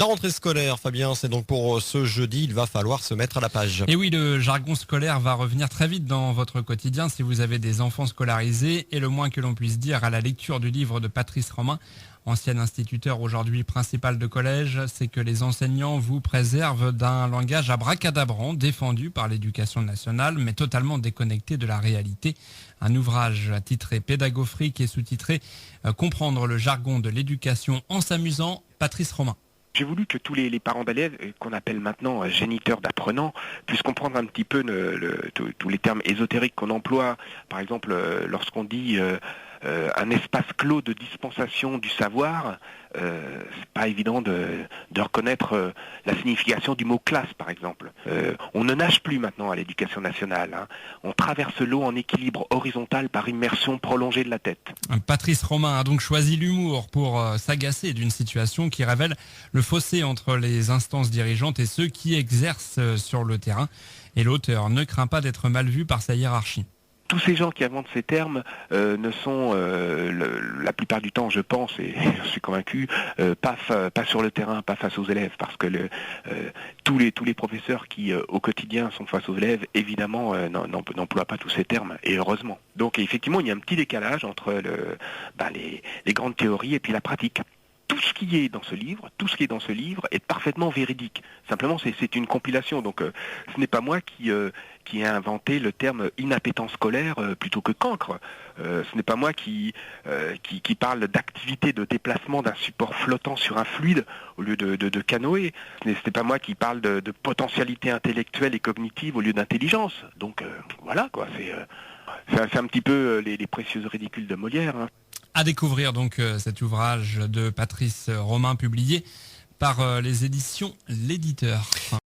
La rentrée scolaire, Fabien, c'est donc pour ce jeudi, il va falloir se mettre à la page. Et oui, le jargon scolaire va revenir très vite dans votre quotidien si vous avez des enfants scolarisés. Et le moins que l'on puisse dire à la lecture du livre de Patrice Romain, ancien instituteur, aujourd'hui principal de collège, c'est que les enseignants vous préservent d'un langage abracadabrant défendu par l'éducation nationale, mais totalement déconnecté de la réalité. Un ouvrage titré Pédagophrique et sous-titré Comprendre le jargon de l'éducation en s'amusant, Patrice Romain. J'ai voulu que tous les parents d'élèves, qu'on appelle maintenant géniteurs d'apprenants, puissent comprendre un petit peu tous les termes ésotériques qu'on emploie. Par exemple, lorsqu'on dit un espace clos de dispensation du savoir, c'est pas évident de reconnaître la signification du mot classe, par exemple. On ne nage plus maintenant à l'éducation nationale, hein. On traverse l'eau en équilibre horizontal par immersion prolongée de la tête. Patrice Romain a donc choisi l'humour pour s'agacer d'une situation qui révèle le fossé entre les instances dirigeantes et ceux qui exercent sur le terrain. Et l'auteur ne craint pas d'être mal vu par sa hiérarchie. Tous ces gens qui inventent ces termes ne sont, la plupart du temps, je pense, et je suis convaincu, pas sur le terrain, pas face aux élèves, parce que tous les professeurs qui, au quotidien, sont face aux élèves, évidemment, n'emploient pas tous ces termes, et heureusement. Donc, effectivement, il y a un petit décalage entre les grandes théories et puis la pratique. Tout ce qui est dans ce livre est parfaitement véridique. Simplement, c'est une compilation. Donc, ce n'est pas moi qui ai inventé le terme inappétence scolaire plutôt que cancre. Ce n'est pas moi qui parle d'activité de déplacement d'un support flottant sur un fluide au lieu de canoë. Ce n'est pas moi qui parle de potentialité intellectuelle et cognitive au lieu d'intelligence. Donc, voilà, quoi. C'est un petit peu les précieuses ridicules de Molière, hein. À découvrir donc cet ouvrage de Patrice Romain publié par les éditions L'Éditeur.